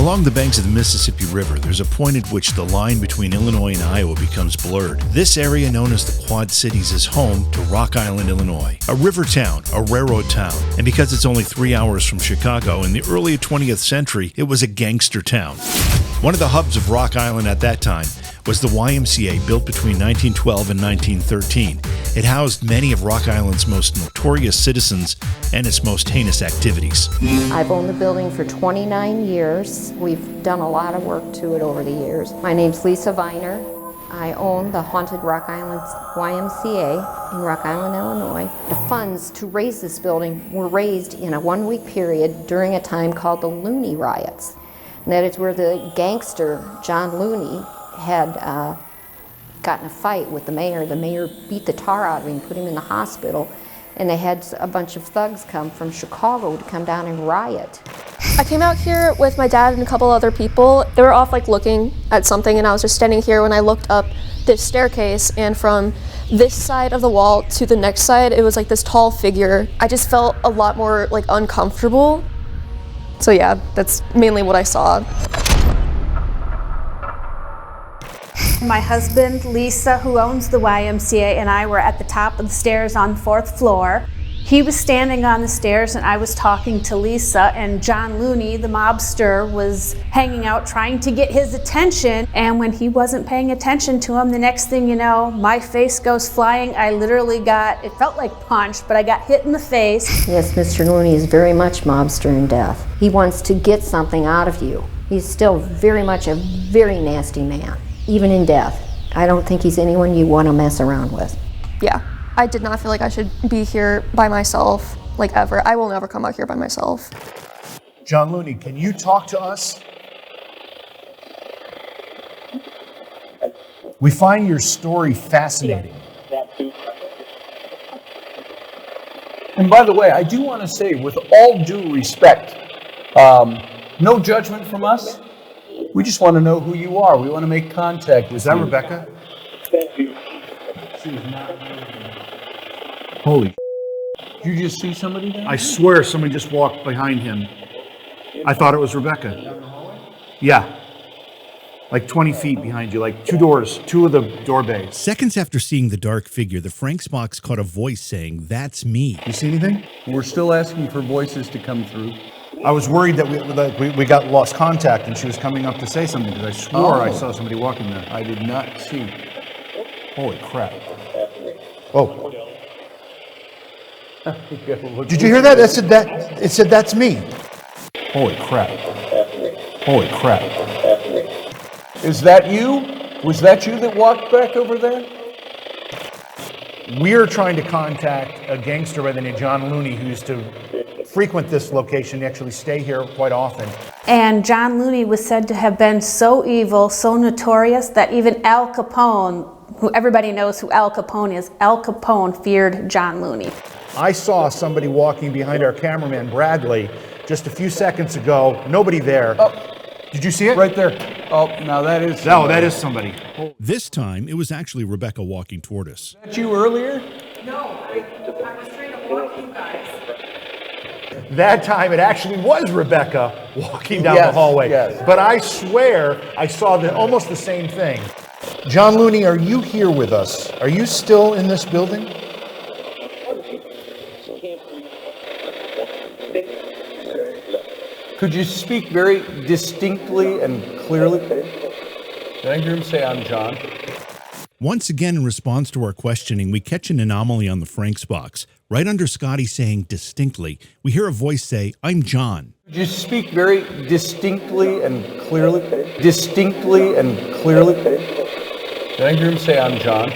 Along the banks of the Mississippi River, there's a point at which the line between Illinois and Iowa becomes blurred. This area, known as the Quad Cities, is home to Rock Island, Illinois, a river town, a railroad town. And because it's only 3 hours from Chicago, in the early 20th century, it was a gangster town. One of the hubs of Rock Island at that time was the YMCA, built between 1912 and 1913. It housed many of Rock Island's most notorious citizens and its most heinous activities. I've owned the building for 29 years. We've done a lot of work to it over the years. My name's Lisa Viner. I own the haunted Rock Island YMCA in Rock Island, Illinois. The funds to raise this building were raised in a one-week period during a time called the Looney Riots. And that is where the gangster, John Looney, had gotten a fight with the mayor. The mayor beat the tar out of him, put him in the hospital, and they had a bunch of thugs come from Chicago to come down and riot. I came out here with my dad and a couple other people. They were off looking at something, and I was just standing here when I looked up this staircase, and from this side of the wall to the next side, it was this tall figure. I just felt a lot more uncomfortable. So yeah, that's mainly what I saw. My husband, Lisa, who owns the YMCA, and I were at the top of the stairs on the 4th floor. He was standing on the stairs and I was talking to Lisa, and John Looney, the mobster, was hanging out trying to get his attention. And when he wasn't paying attention to him, the next thing you know, my face goes flying. I literally got, it felt like punched, but I got hit in the face. Yes, Mr. Looney is very much mobster in death. He wants to get something out of you. He's still very much a very nasty man. Even in death. I don't think he's anyone you want to mess around with. Yeah, I did not feel like I should be here by myself, ever. I will never come out here by myself. John Looney, can you talk to us? We find your story fascinating. And by the way, I do want to say, with all due respect, no judgment from us. We just want to know who you are. We want to make contact with you. Is that Rebecca? Thank you. Holy. Did you just see somebody there? I swear someone just walked behind him. I thought it was Rebecca. Yeah. 20 feet behind you, two of the door bays. Seconds after seeing the dark figure, the Frank's box caught a voice saying, "That's me." You see anything? We're still asking for voices to come through. I was worried that we got lost contact and she was coming up to say something because I swore I saw somebody walking there. I did not see. Holy crap. Oh. Did you hear that? It said, "That's me." Holy crap. Holy crap. Is that you? Was that you that walked back over there? We're trying to contact a gangster by the name of John Looney who used to frequent this location, actually stay here quite often. And John Looney was said to have been so evil, so notorious, that even Al Capone, who everybody knows who Al Capone is, Al Capone feared John Looney. I saw somebody walking behind our cameraman, Bradley, just a few seconds ago. Nobody there. Oh. Did you see it? Right there. Oh, now that is somebody. No, that is somebody. This time, it was actually Rebecca walking toward us. Was that you earlier? No, I was trying to walk you guys. That time, it actually was Rebecca walking down the hallway. Yes. But I swear I saw almost the same thing. John Looney, are you here with us? Are you still in this building? Could you speak very distinctly and clearly? Did I hear him say, "I'm John"? Once again, in response to our questioning, we catch an anomaly on the Frank's box. Right under Scotty saying distinctly, we hear a voice say, "I'm John." Could you speak very distinctly and clearly? Distinctly and clearly? Did I hear him say, "I'm John"?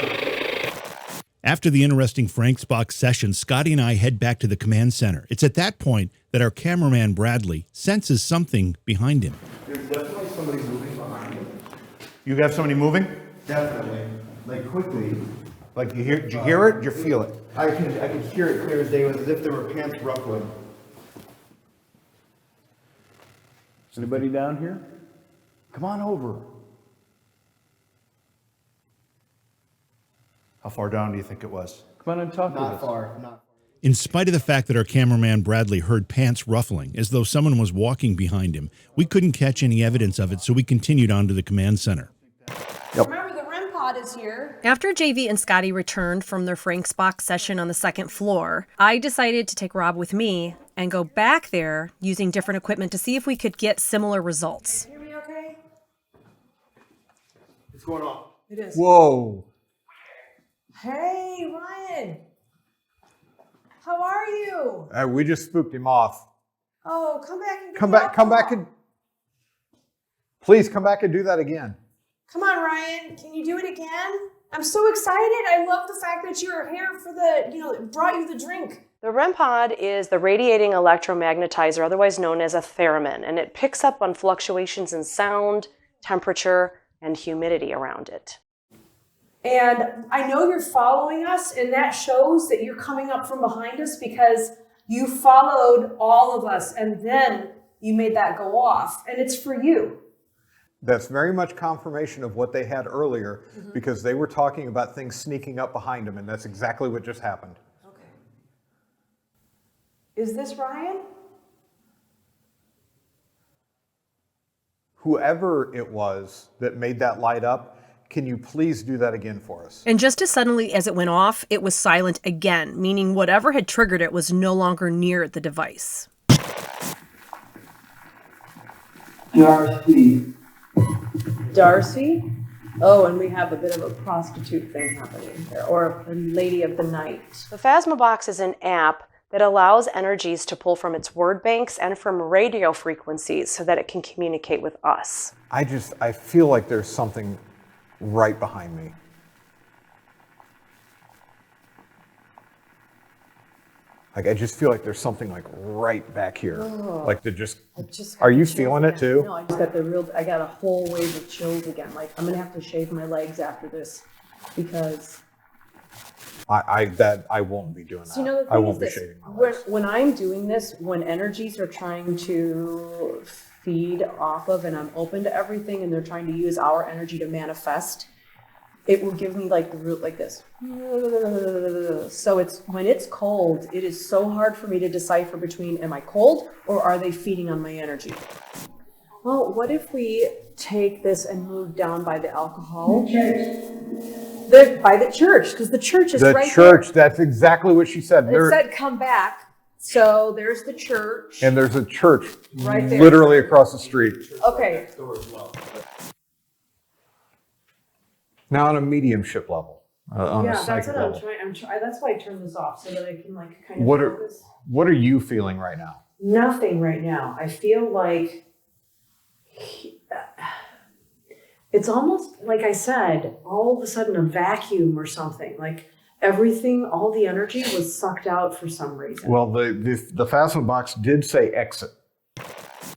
After the interesting Frank's box session, Scotty and I head back to the command center. It's at that point that our cameraman, Bradley, senses something behind him. There's definitely somebody moving behind him. You have somebody moving? Definitely. Quickly. Did you hear it? Did you feel it? I could hear it clear as day. It was as if there were pants ruffling. Anybody down here? Come on over. How far down do you think it was? Come on and talk to us. Not far. In spite of the fact that our cameraman Bradley heard pants ruffling, as though someone was walking behind him, we couldn't catch any evidence of it, so we continued on to the command center. Remember, the REM pod is here. After JV and Scotty returned from their Frank's Box session on the second floor, I decided to take Rob with me and go back there using different equipment to see if we could get similar results. Hear me okay? What's going on? It is. Whoa. Hey, Ryan. How are you? We just spooked him off. Oh, come back and Come back and please come back and do that again. Come on, Ryan. Can you do it again? I'm so excited. I love the fact that you're here for brought you the drink. The REM pod is the radiating electromagnetizer, otherwise known as a theremin, and it picks up on fluctuations in sound, temperature, and humidity around it. And I know you're following us, and that shows that you're coming up from behind us because you followed all of us, and then you made that go off, and it's for you. That's very much confirmation of what they had earlier, because they were talking about things sneaking up behind them, and that's exactly what just happened. Okay. Is this Ryan? Whoever it was that made that light up, can you please do that again for us? And just as suddenly as it went off, it was silent again, meaning whatever had triggered it was no longer near the device. Darcy? Oh, and we have a bit of a prostitute thing happening here, or a lady of the night. The Phasma Box is an app that allows energies to pull from its word banks and from radio frequencies so that it can communicate with us. I feel like there's something right behind me. Like, I just feel like there's something like right back here. Like are you feeling it too? No, I got a whole wave of chills again. Like, I'm gonna have to shave my legs after this because I won't be doing that. So, the thing I won't be is shaving my legs. when I'm doing this, when energies are trying to feed off of, and I'm open to everything, and they're trying to use our energy to manifest, it will give me like the root like this. So when it's cold, it is so hard for me to decipher between, am I cold or are they feeding on my energy? Well, what if we take this and move down by the alcohol? By the church, because the church is right there. The church, that's exactly what she said. It said come back. So there's the church. And there's a church right there, literally across the street. Okay. Now on a mediumship level. On a That's psychic what level. I'm trying. That's why I turned this off so that I can kind of What focus. are you feeling right now? Nothing right now. I feel like it's almost like I said, all of a sudden a vacuum or something. Like everything, all the energy was sucked out for some reason. Well, the Phasma Box did say exit.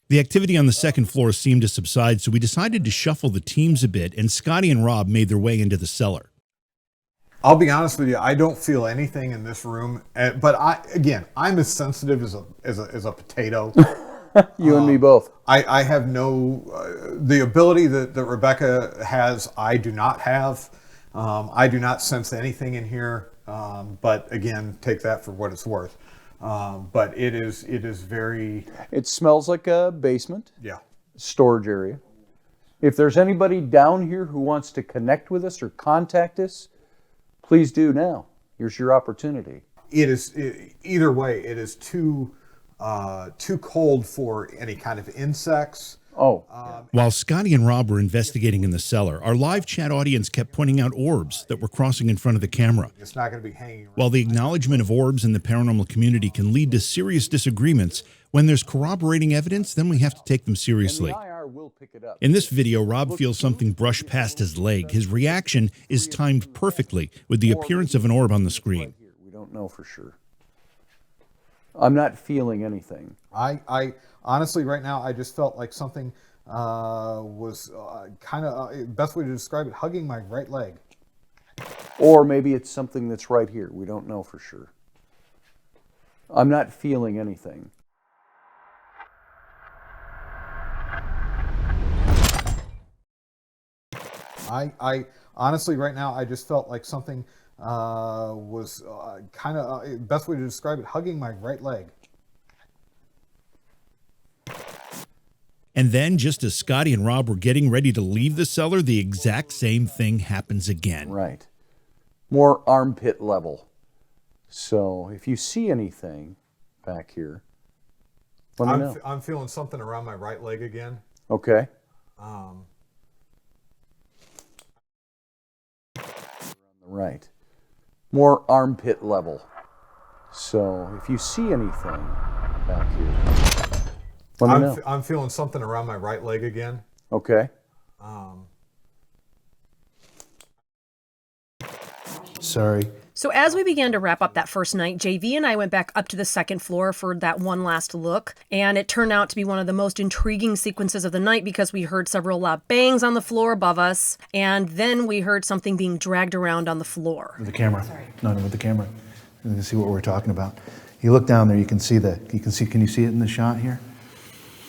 The activity on the second floor seemed to subside, so we decided to shuffle the teams a bit, and Scotty and Rob made their way into the cellar. I'll be honest with you, I don't feel anything in this room, but I'm as sensitive as a potato. You and me both. I have the ability that Rebecca has, I do not have. I do not sense anything in here, but again, take that for what it's worth. But it is very... It smells like a basement. Yeah. Storage area. If there's anybody down here who wants to connect with us or contact us, please do now. Here's your opportunity. Either way, it is too cold for any kind of insects. While Scotty and Rob were investigating in the cellar, our live chat audience kept pointing out orbs that were crossing in front of the camera. It's not going to be hanging around. While the acknowledgement of orbs in the paranormal community can lead to serious disagreements, when there's corroborating evidence, then we have to take them seriously. In this video, Rob feels something brush past his leg. His reaction is timed perfectly with the appearance of an orb on the screen. We don't know for sure. I'm not feeling anything. I honestly, right now, I just felt like something was kind of, best way to describe it, hugging my right leg. Or maybe it's something that's right here. We don't know for sure. I'm not feeling anything. I honestly, right now, I just felt like something was kind of, best way to describe it, hugging my right leg. And then, just as Scotty and Rob were getting ready to leave the cellar, the exact same thing happens again. Right. More armpit level. So if you see anything back here, let me know. I'm feeling something around my right leg again. Okay. Right. More armpit level. So if you see anything back here, let me know. I'm feeling something around my right leg again. Okay. Sorry. So as we began to wrap up that first night, JV and I went back up to the second floor for that one last look, and it turned out to be one of the most intriguing sequences of the night because we heard several loud bangs on the floor above us, and then we heard something being dragged around on the floor. With the camera. No, with the camera. You can see what we're talking about. You look down there, you can see can you see it in the shot here?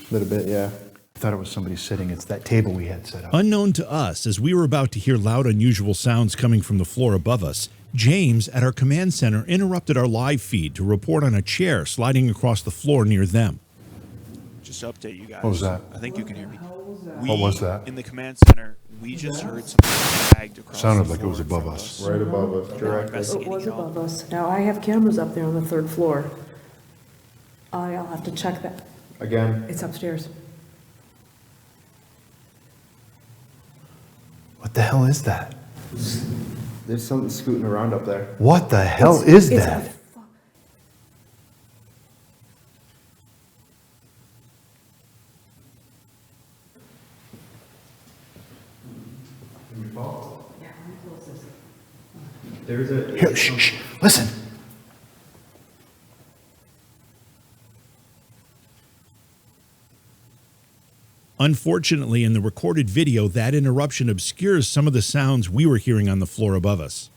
A little bit, yeah. I thought it was somebody sitting. It's that table we had set up. Unknown to us, as we were about to hear loud, unusual sounds coming from the floor above us, James at our command center interrupted our live feed to report on a chair sliding across the floor near them. Just to update you guys. What was that? I think you can hear me. What was that? In the command center, we just heard something dragged across Sounded the like it floor was in above front of us. Right above us, We're directly. It investigating was it all. above us. Now, I have cameras up there on the third floor. I'll have to check that. Again, It's upstairs. What the hell is that? there's something scooting around up there. What the hell is It's that? a- There's a. Here, shh, listen. Unfortunately, in the recorded video, that interruption obscures some of the sounds we were hearing on the floor above us.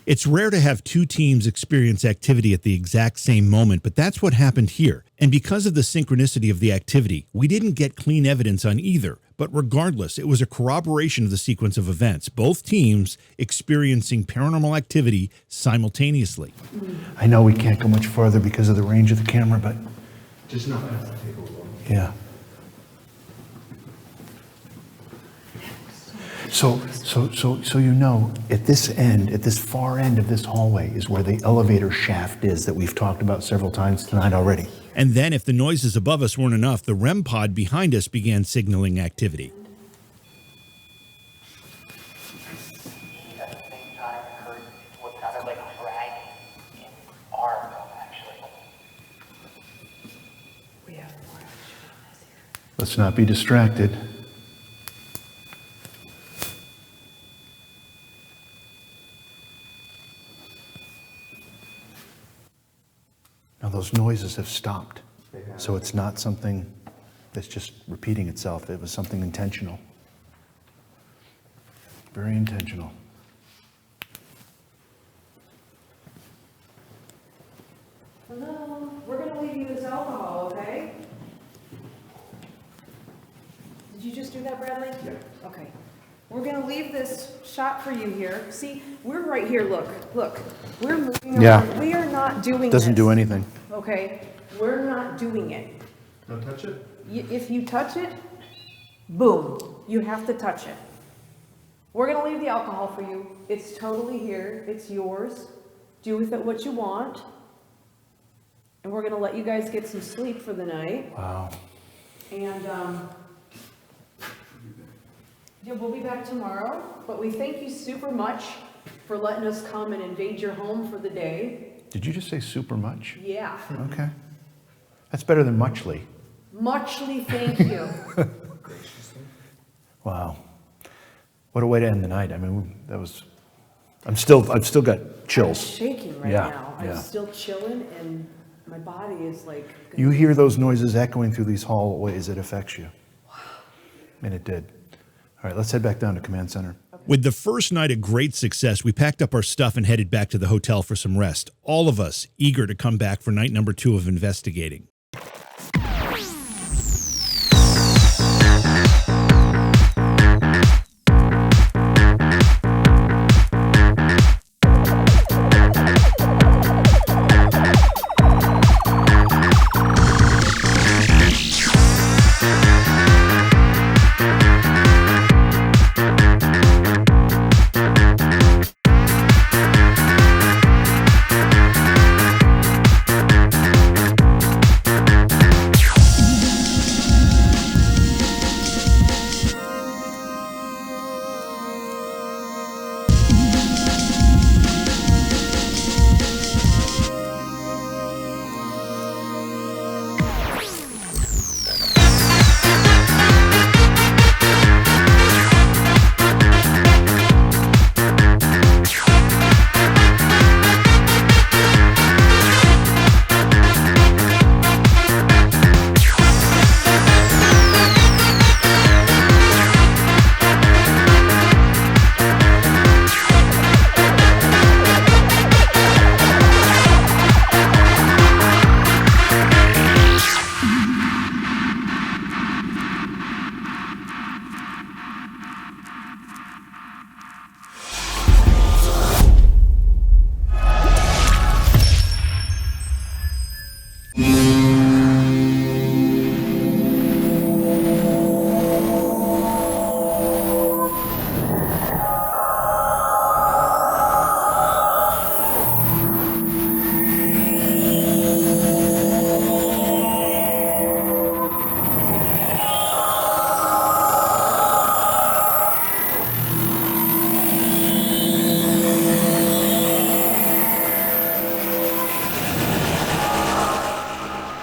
It's rare to have two teams experience activity at the exact same moment, but that's what happened here. And because of the synchronicity of the activity, we didn't get clean evidence on either. But regardless, it was a corroboration of the sequence of events, both teams experiencing paranormal activity simultaneously. I know we can't go much farther because of the range of the camera, but Just not past the table. yeah. So you know, at this end, at this far end of this hallway is where the elevator shaft is that we've talked about several times tonight already. And then if the noises above us weren't enough, the REM pod behind us began signaling activity. At the same time, heard what sounded like dragging in arm, actually. We have more action on this here. Let's not be distracted. Now those noises have stopped. So it's not something that's just repeating itself. It was something intentional. Very intentional. Hello, we're gonna leave you this alcohol, okay? Did you just do that, Bradley? Yeah. Okay. We're gonna leave this shot for you here. See, we're right here, look. We're moving Yeah. around. We are not doing this. Doesn't do anything. Okay? We're not doing it. Don't touch it? If you touch it, boom, you have to touch it. We're gonna leave the alcohol for you. It's totally here, it's yours. Do with it what you want. And we're gonna let you guys get some sleep for the night. Wow. And, yeah, we'll be back tomorrow, but we thank you super much for letting us come and invade your home for the day. Did you just say super much? Yeah, Okay. That's better than muchly. muchly thank you. Wow. What a way to end the night. I mean, that was, I've still got chills. I'm shaking right Yeah, now. yeah. I'm still chilling and my body is like. You hear those noises echoing through these hallways, it affects you. Wow. And it did. All right, let's head back down to Command Center. With the first night a great success, we packed up our stuff and headed back to the hotel for some rest. All of us eager to come back for night number 2 of investigating.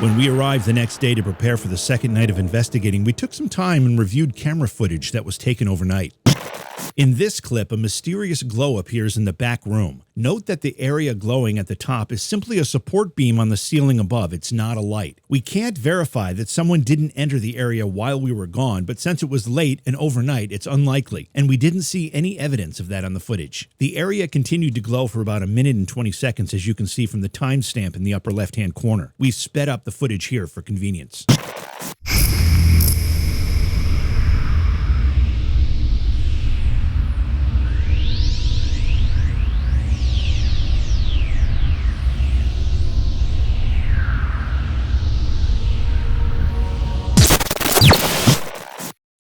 When we arrived the next day to prepare for the second night of investigating, we took some time and reviewed camera footage that was taken overnight. In this clip, a mysterious glow appears in the back room. Note that the area glowing at the top is simply a support beam on the ceiling above. It's not a light. We can't verify that someone didn't enter the area while we were gone, but since it was late and overnight, it's unlikely, and we didn't see any evidence of that on the footage. The area continued to glow for about a minute and 20 seconds, as you can see from the timestamp in the upper left-hand corner. We've sped up the footage here for convenience.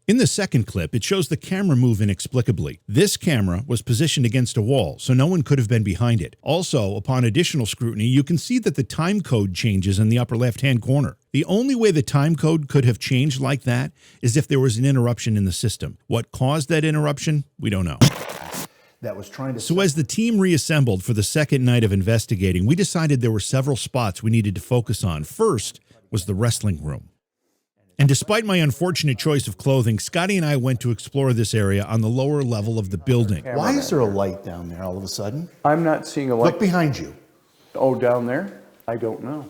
In the second clip, it shows the camera move inexplicably. This camera was positioned against a wall, so no one could have been behind it. Also, upon additional scrutiny, you can see that the time code changes in the upper left-hand corner. The only way the time code could have changed like that is if there was an interruption in the system. What caused that interruption? We don't know. That was trying to... So as the team reassembled for the second night of investigating, we decided there were several spots we needed to focus on. First was the wrestling room. And despite my unfortunate choice of clothing, Scotty and I went to explore this area on the lower level of the building. Why is there a light down there all of a sudden? I'm not seeing a light. Look behind you. Oh, down there? I don't know.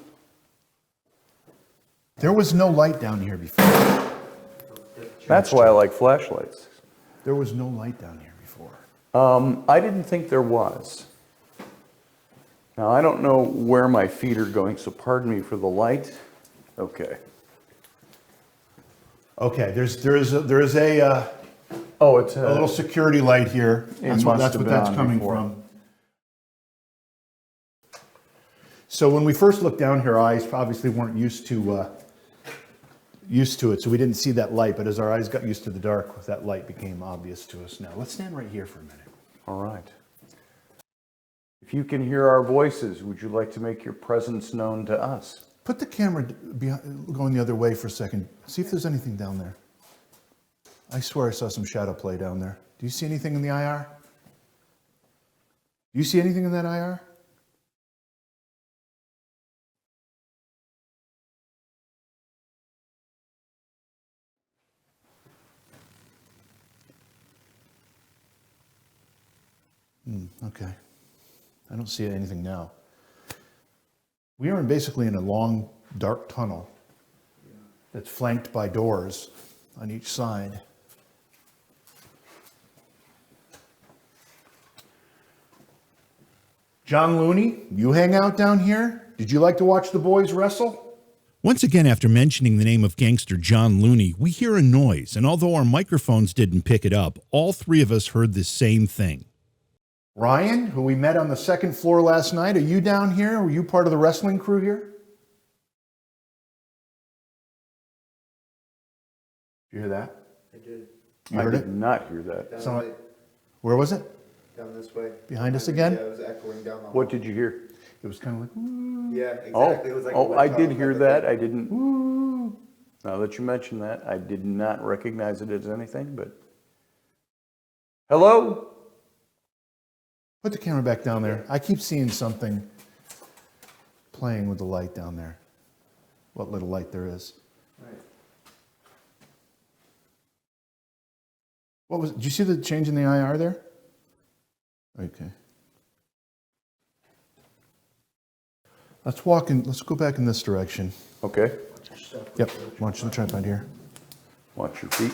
There was no light down here before. That's why I like flashlights. There was no light down here before. I didn't think there was. Now, I don't know where my feet are going, so pardon me for the light. Okay. Okay, there is a oh, it's a little security light here. That's what that's coming from. So when we first looked down here, our eyes obviously weren't used to it, so we didn't see that light. But as our eyes got used to the dark, that light became obvious to us. Now let's stand right here for a minute. All right. If you can hear our voices, would you like to make your presence known to us? Put the camera going the other way for a second. See if there's anything down there. I swear I saw some shadow play down there. Do you see anything in the IR? Do you see anything in that IR? Okay. I don't see anything now. We are basically in a long, dark tunnel that's flanked by doors on each side. John Looney, you hang out down here? Did you like to watch the boys wrestle? Once again, after mentioning the name of gangster John Looney, we hear a noise, and although our microphones didn't pick it up, all three of us heard the same thing. Ryan, who we met on the second floor last night, are you down here? Were you part of the wrestling crew here? Did you hear that? I did. You heard I did not hear that. Where was it? Down this way. Behind us again? Yeah, it was echoing down the hall. What did you hear? It was kind of like, woo. Yeah, exactly. It was like I did hear that. I didn't. Woo. Now that you mentioned that, I did not recognize it as anything, but. Hello? Put the camera back down there. I keep seeing something playing with the light down there. What little light there is. Right. Did you see the change in the IR there? Okay. Let's go back in this direction. Okay. Yep, watch the tripod here. Watch your feet.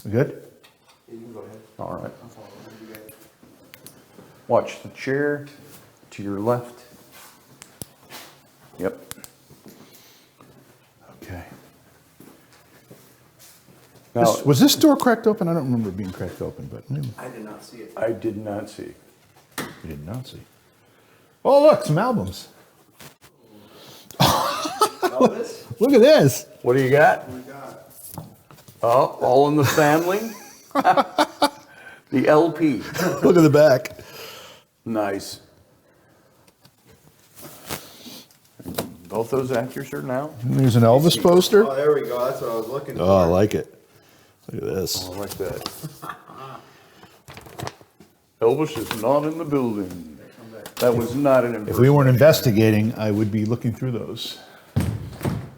We good? Yeah, you can go ahead. All right. I'm following you guys. Watch the chair to your left. Yep. Okay. Now, Was this door cracked open? I don't remember it being cracked open, but I did not see it. I did not see. we did not see. Oh, look, some albums. Elvis? Look at this. What do you got? Oh my God. Oh, all in the family? The LP. Look at the back. Nice. Both those actors are now? There's an Elvis poster. Oh, there we go. That's what I was looking for. Oh, I like it. Look at this. Oh, I like that. Elvis is not in the building. That was not an If we weren't investigating, I would be looking through those.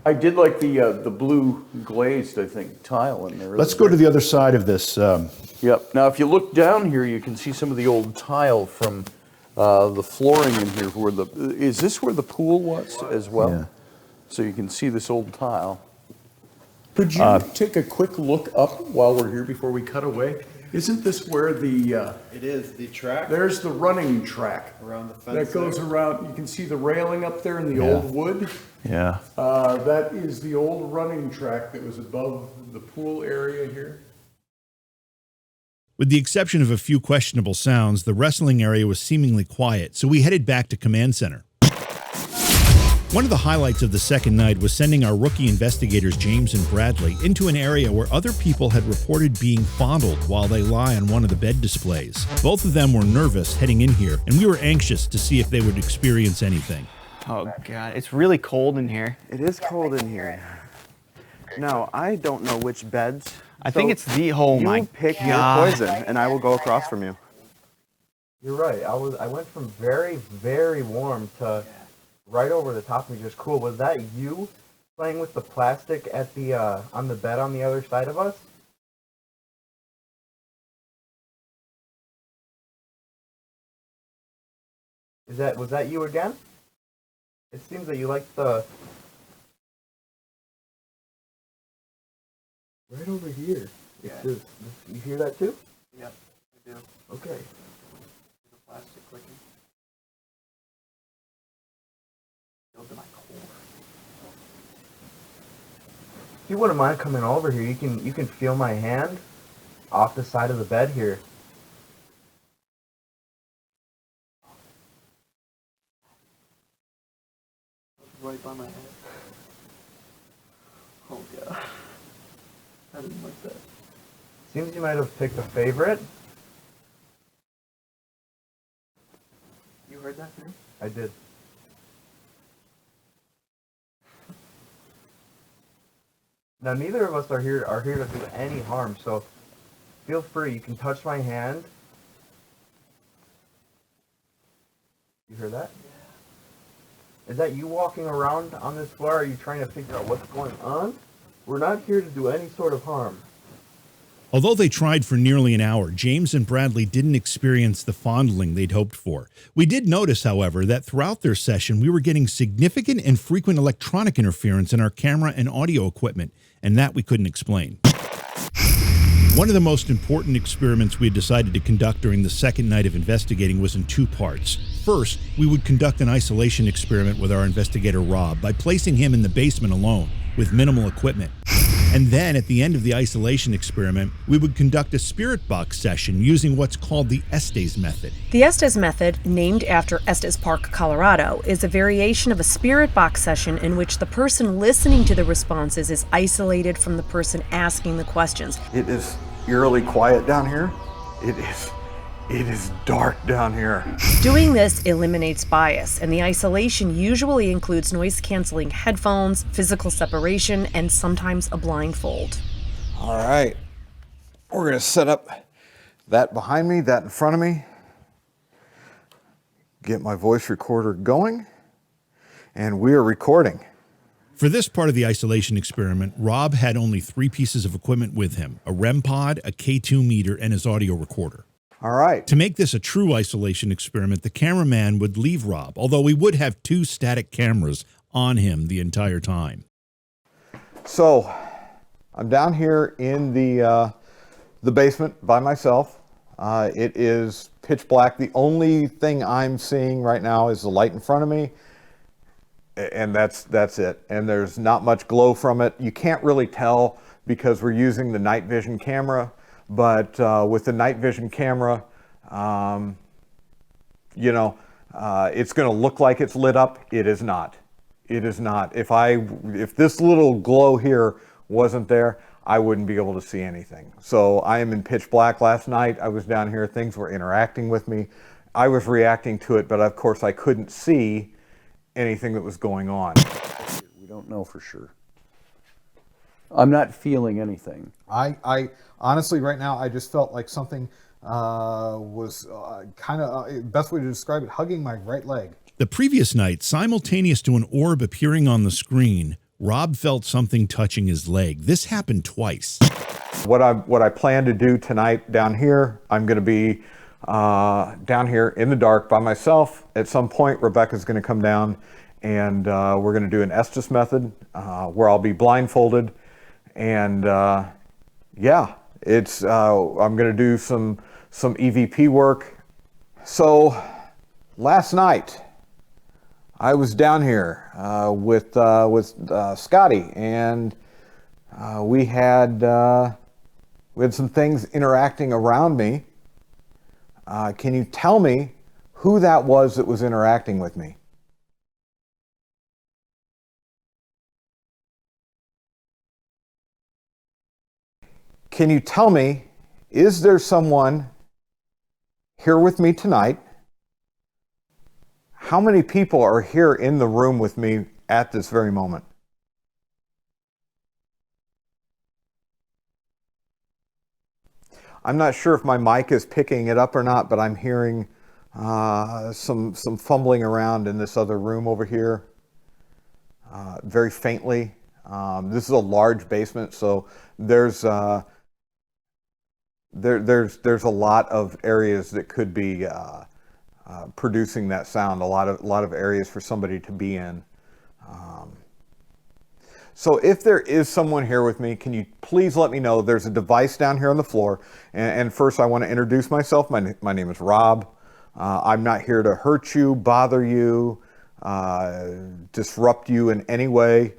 I did like the blue glazed, I think, tile in there. Let's go to the other side of this. Yep. Now, if you look down here, you can see some of the old tile from the flooring in here. Is this where the pool was as well? Yeah. So you can see this old tile. Could you take a quick look up while we're here before we cut away? Isn't this where the... It is, the track There's the running track. around the fence. That goes there. around, you can see the railing up there in the Yeah. old wood. Yeah. That is the old running track that was above the pool area here. With the exception of a few questionable sounds, the wrestling area was seemingly quiet, so we headed back to Command Center. One of the highlights of the second night was sending our rookie investigators James and Bradley into an area where other people had reported being fondled while they lie on one of the bed displays. Both of them were nervous heading in here, and we were anxious to see if they would experience anything. Oh God, it's really cold in here. It is cold in here. Now, I don't know which beds. I think it's the whole. You pick your poison, and I will go across from you. You're right. I went from very, very warm to right over the top of me, just cool. Was that you playing with the plastic at the on the bed on the other side of us? Was that you again? It seems that you like the right over here. Yeah. You hear that too? Yep, I do. Okay. The plastic clicking. Feel to my core. If you wouldn't mind coming over here, you can feel my hand off the side of the bed here. Right by my head. Oh God. I didn't like that. Seems you might have picked a favorite. You heard that too? I did. Now neither of us are here to do any harm, so feel free. You can touch my hand. You hear that? Yeah. Is that you walking around on this floor? Are you trying to figure out what's going on? We're not here to do any sort of harm. Although they tried for nearly an hour, James and Bradley didn't experience the fondling they'd hoped for. We did notice, however, that throughout their session, we were getting significant and frequent electronic interference in our camera and audio equipment, and that we couldn't explain. One of the most important experiments we had decided to conduct during the second night of investigating was in two parts. First, we would conduct an isolation experiment with our investigator Rob by placing him in the basement alone with minimal equipment. And then at the end of the isolation experiment, we would conduct a spirit box session using what's called the Estes method. The Estes method, named after Estes Park, Colorado, is a variation of a spirit box session in which the person listening to the responses is isolated from the person asking the questions. It is eerily quiet down here. It is dark down here. Doing this eliminates bias, and the isolation usually includes noise-canceling headphones, physical separation, and sometimes a blindfold. All right, we're gonna set up that behind me, that in front of me, get my voice recorder going, and we are recording. For this part of the isolation experiment, Rob had only 3 pieces of equipment with him: a REM pod, a K2 meter, and his audio recorder. All right. To make this a true isolation experiment, the cameraman would leave Rob, although we would have 2 static cameras on him the entire time. So I'm down here in the basement by myself. It is pitch black. The only thing I'm seeing right now is the light in front of me, and that's it. And there's not much glow from it. You can't really tell because we're using the night vision camera. But with the night vision camera, it's going to look like it's lit up. It is not. It is not. If this little glow here wasn't there, I wouldn't be able to see anything. So I am in pitch black. Last night I was down here. Things were interacting with me. I was reacting to it, but of course I couldn't see anything that was going on. We don't know for sure. I'm not feeling anything. I honestly, right now, I just felt like something was kind of, best way to describe it, hugging my right leg. The previous night, simultaneous to an orb appearing on the screen, Rob felt something touching his leg. This happened twice. What I plan to do tonight down here, I'm going to be down here in the dark by myself. At some point, Rebecca's going to come down, and we're going to do an Estes method where I'll be blindfolded, and yeah, it's I'm going to do some EVP work. So last night, I was down here with Scotty, and we had some things interacting around me. Can you tell me who that was interacting with me? Can you tell me, is there someone here with me tonight? How many people are here in the room with me at this very moment? I'm not sure if my mic is picking it up or not, but I'm hearing some fumbling around in this other room over here, very faintly. This is a large basement, so there's a lot of areas that could be producing that sound. A lot of areas for somebody to be in. So if there is someone here with me, can you please let me know? There's a device down here on the floor. And first I want to introduce myself. My name is Rob. I'm not here to hurt you, bother you, disrupt you in any way.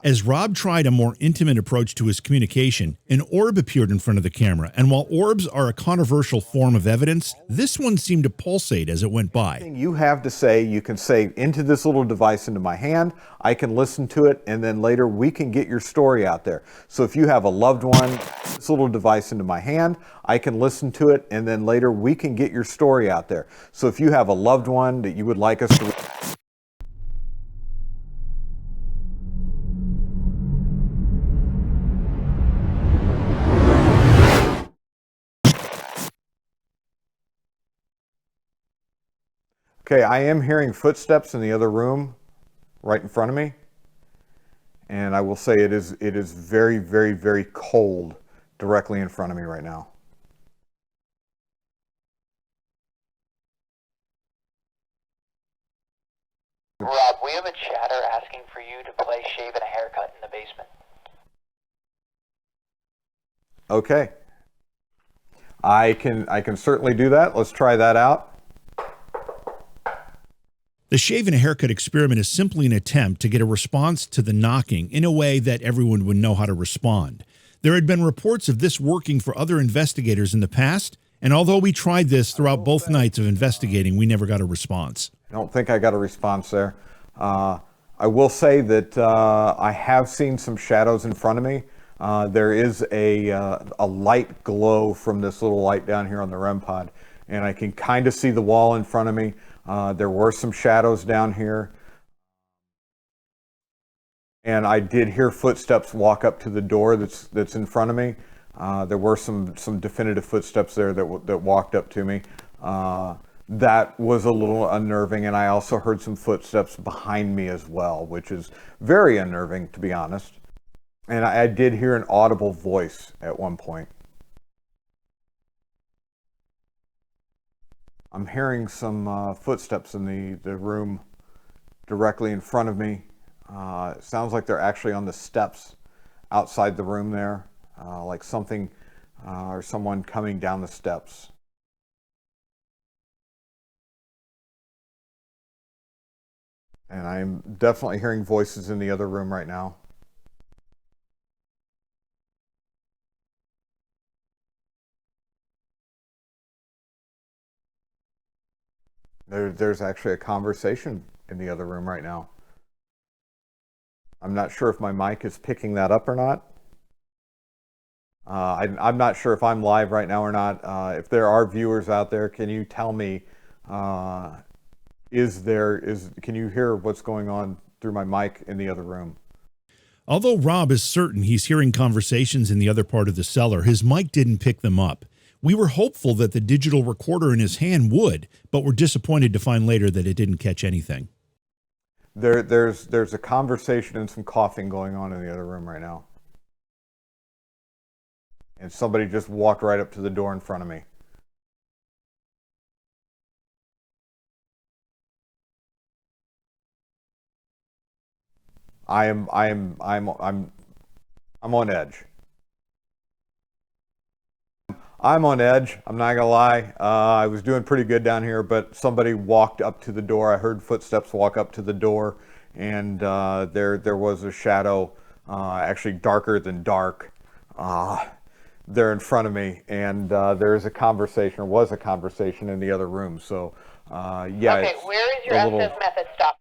As Rob tried a more intimate approach to his communication, an orb appeared in front of the camera, and while orbs are a controversial form of evidence, this one seemed to pulsate as it went by. Anything you have to say, you can say into this little device into my hand. I can listen to it, and then later we can get your story out there. So if you have a loved one, this little device into my hand, I can listen to it, and then later we can get your story out there. So if you have a loved one that you would like us to... Okay, I am hearing footsteps in the other room right in front of me. And I will say it is very, very, very cold directly in front of me right now. Rob, we have a chatter asking for you to play Shave and a Haircut in the basement. Okay. I can certainly do that. Let's try that out. The shave and a haircut experiment is simply an attempt to get a response to the knocking in a way that everyone would know how to respond. There had been reports of this working for other investigators in the past, and although we tried this throughout both nights of investigating, we never got a response. I don't think I got a response there. I will say that I have seen some shadows in front of me. There is a light glow from this little light down here on the REM pod, and I can kind of see the wall in front of me. There were some shadows down here, and I did hear footsteps walk up to the door that's in front of me. There were some definitive footsteps there that walked up to me. That was a little unnerving, and I also heard some footsteps behind me as well, which is very unnerving, to be honest. And I did hear an audible voice at one point. I'm hearing some footsteps in the room directly in front of me. It sounds like they're actually on the steps outside the room there, like something or someone coming down the steps. And I'm definitely hearing voices in the other room right now. There's actually a conversation in the other room right now. I'm not sure if my mic is picking that up or not. I'm not sure if I'm live right now or not. If there are viewers out there, can you tell me, can you hear what's going on through my mic in the other room? Although Rob is certain he's hearing conversations in the other part of the cellar, his mic didn't pick them up. We were hopeful that the digital recorder in his hand would, but were disappointed to find later that it didn't catch anything. There's a conversation and some coughing going on in the other room right now. And somebody just walked right up to the door in front of me. I'm on edge. I'm on edge. I'm not gonna lie. I was doing pretty good down here, but somebody walked up to the door. I heard footsteps walk up to the door, and there was a shadow, actually darker than dark, there in front of me. And there is a conversation, or was a conversation in the other room. So yeah. Okay, where is your SS method stop?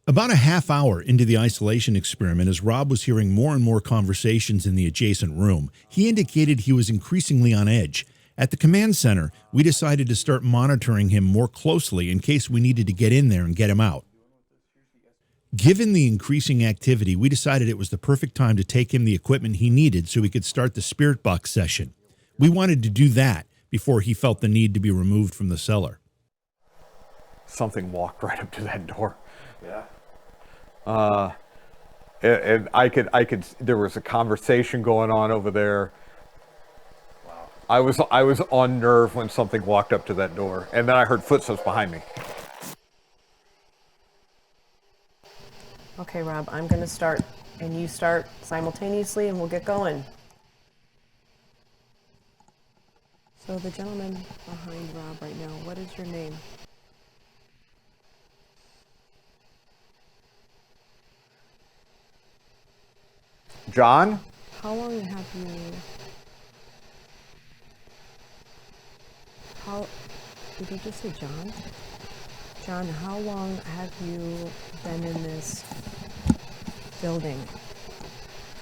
About a half hour into the isolation experiment, as Rob was hearing more and more conversations in the adjacent room, he indicated he was increasingly on edge. At the command center, we decided to start monitoring him more closely in case we needed to get in there and get him out. Given the increasing activity, we decided it was the perfect time to take him the equipment he needed so he could start the spirit box session. We wanted to do that before he felt the need to be removed from the cellar. Something walked right up to that door. Yeah. And I could, there was a conversation going on over there. Wow. I was on nerve when something walked up to that door, and then I heard footsteps behind me. Okay, Rob, I'm going to start, and you start simultaneously, and we'll get going. So the gentleman behind Rob right now, what is your name? John? How long have you... Did you just say John? John, how long have you been in this building?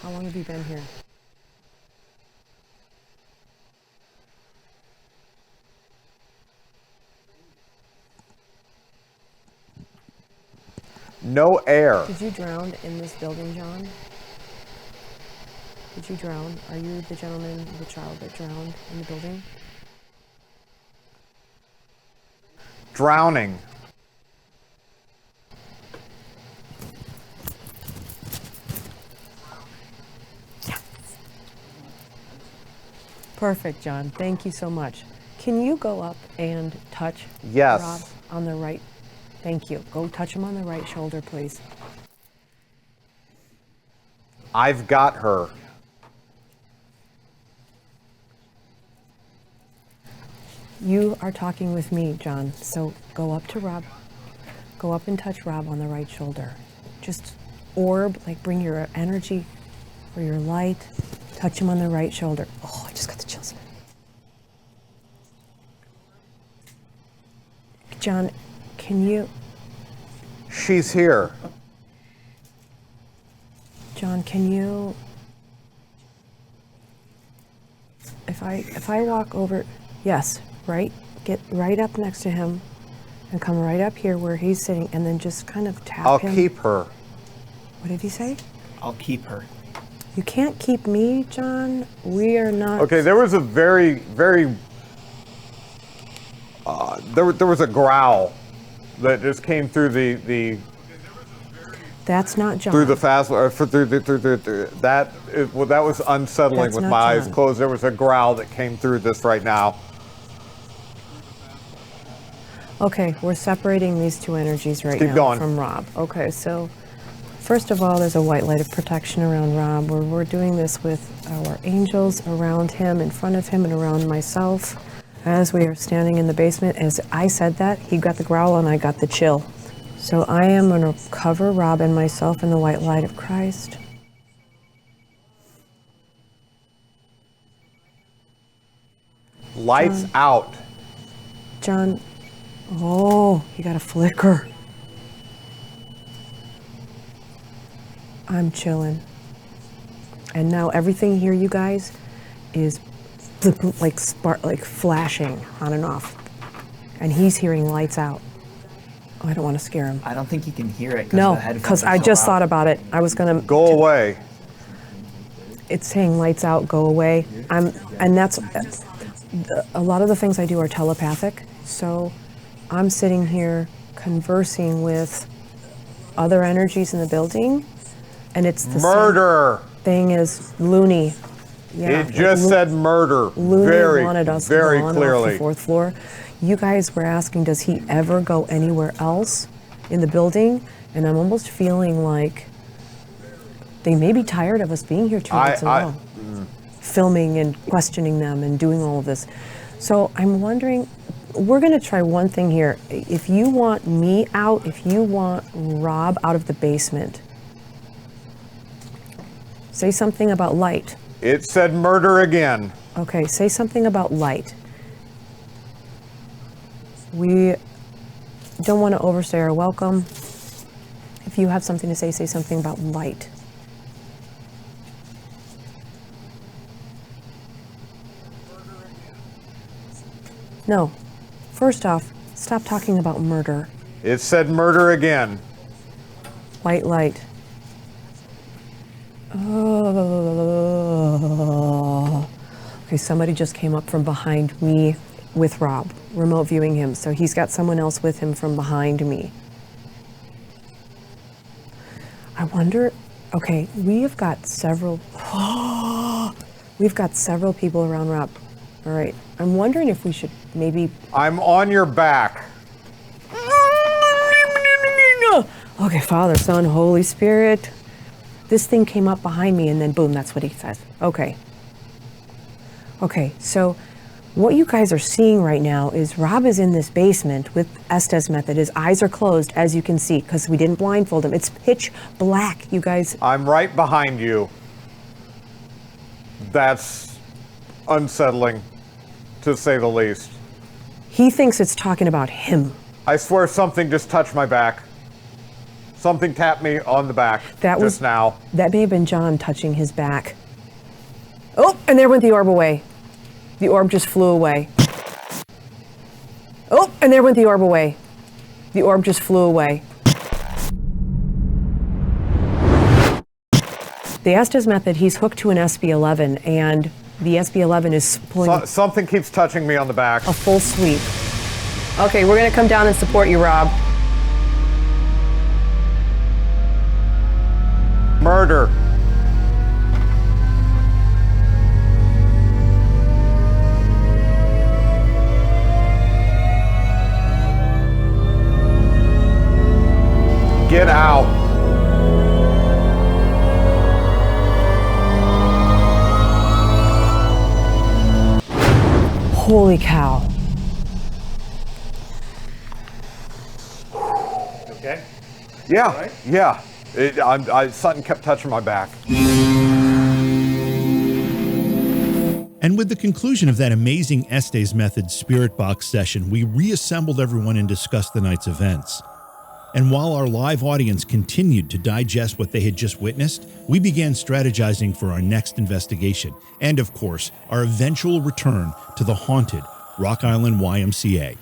How long have you been here? No air. Did you drown in this building, John? Did you drown? Are you the gentleman, the child that drowned in the building? Drowning. Yes. Perfect, John. Thank you so much. Can you go up and touch Yes. Rob on the right? Thank you. Go touch him on the right shoulder, please. I've got her. You are talking with me, John, so go up to Rob. Go up and touch Rob on the right shoulder. Just orb, like bring your energy or your light. Touch him on the right shoulder. Oh, I just got the chills. John, can you... She's here. John, can you... If I walk over... Yes. Right? Get right up next to him and come right up here where he's sitting and then just kind of tap him. I'll keep her. What did he say? I'll keep her. You can't keep me, John. We are not... Okay, there was a very, very... there was a growl that just came through the That's not John. through the fast that was unsettling. That's with not my eyes John. closed. There was a growl that came through this right now. Okay, we're separating these two energies right Keep now going. from Rob. Okay, so first of all, there's a white light of protection around Rob. We're doing this with our angels around him, in front of him, and around myself. As we are standing in the basement, as I said that, he got the growl and I got the chill. So I am going to cover Rob and myself in the white light of Christ. Lights out. John, oh, you got a flicker. I'm chilling. And now everything here, you guys, is like flashing on and off. And he's hearing lights out. Oh, I don't want to scare him. I don't think you can hear it. No, because I just thought about it. I was going to... Go away. it's saying lights out, go away. And that's a lot of the things I do are telepathic. So I'm sitting here conversing with other energies in the building, and it's the murder same thing as Looney. Yeah, it just said murder. Looney wanted us very gone clearly. off the 4th floor. You guys were asking, does he ever go anywhere else in the building? And I'm almost feeling like they may be tired of us being here 2 nights in a row, filming and questioning them and doing all of this. So I'm wondering, we're going to try one thing here. If you want me out, if you want Rob out of the basement, say something about light. It said murder again. Okay, say something about light. We don't want to overstay our welcome. If you have something to say something about light. No. First off, stop talking about murder. It said murder again. White light. Oh. Okay, somebody just came up from behind me with Rob, remote viewing him. So he's got someone else with him from behind me. I wonder, okay, we've got several people around Rob. All right, I'm wondering if we should maybe... I'm on your back. Okay, Father, Son, Holy Spirit. This thing came up behind me and then boom, that's what he says. Okay. Okay, so what you guys are seeing right now is Rob is in this basement with Estes method. His eyes are closed, as you can see, because we didn't blindfold him. It's pitch black, you guys. I'm right behind you. That's unsettling, to say the least. He thinks it's talking about him. I swear something just touched my back. Something tapped me on the back just now. That may have been John touching his back. Oh, and there went the orb away. The orb just flew away. Oh, and there went the orb away. The orb just flew away. The Estes method, he's hooked to an SB11, and the SB11 is pulling... Something keeps touching me on the back. A full sweep. Okay, we're going to come down and support you, Rob. Murder. Get out. Holy cow. Okay? Yeah, right? Yeah. Something kept touching my back. And with the conclusion of that amazing Estes Method Spirit Box session, we reassembled everyone and discussed the night's events. And while our live audience continued to digest what they had just witnessed, we began strategizing for our next investigation, and of course, our eventual return to the haunted Rock Island YMCA.